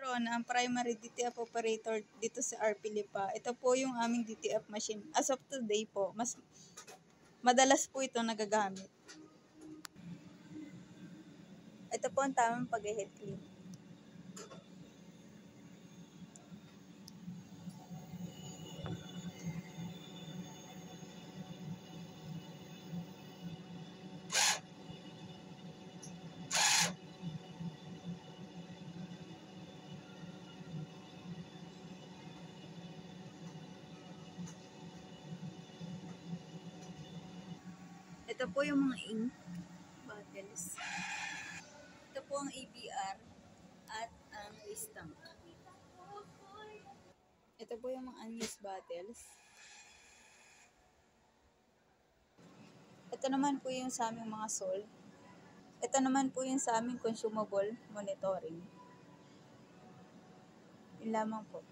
Ron, ang primary DTF operator dito sa RP Lipa. Ito po yung aming DTF machine. As of today po, mas madalas po ito nagagamit. Ito po ang tamang pag-head clean. Ito po yung mga ink bottles. Ito po ang ABR at ang waste tank. Ito po yung mga unused bottles. Ito naman po yung sa aming mga sol. Ito naman po yung sa aming consumable monitoring. Yun lamang po.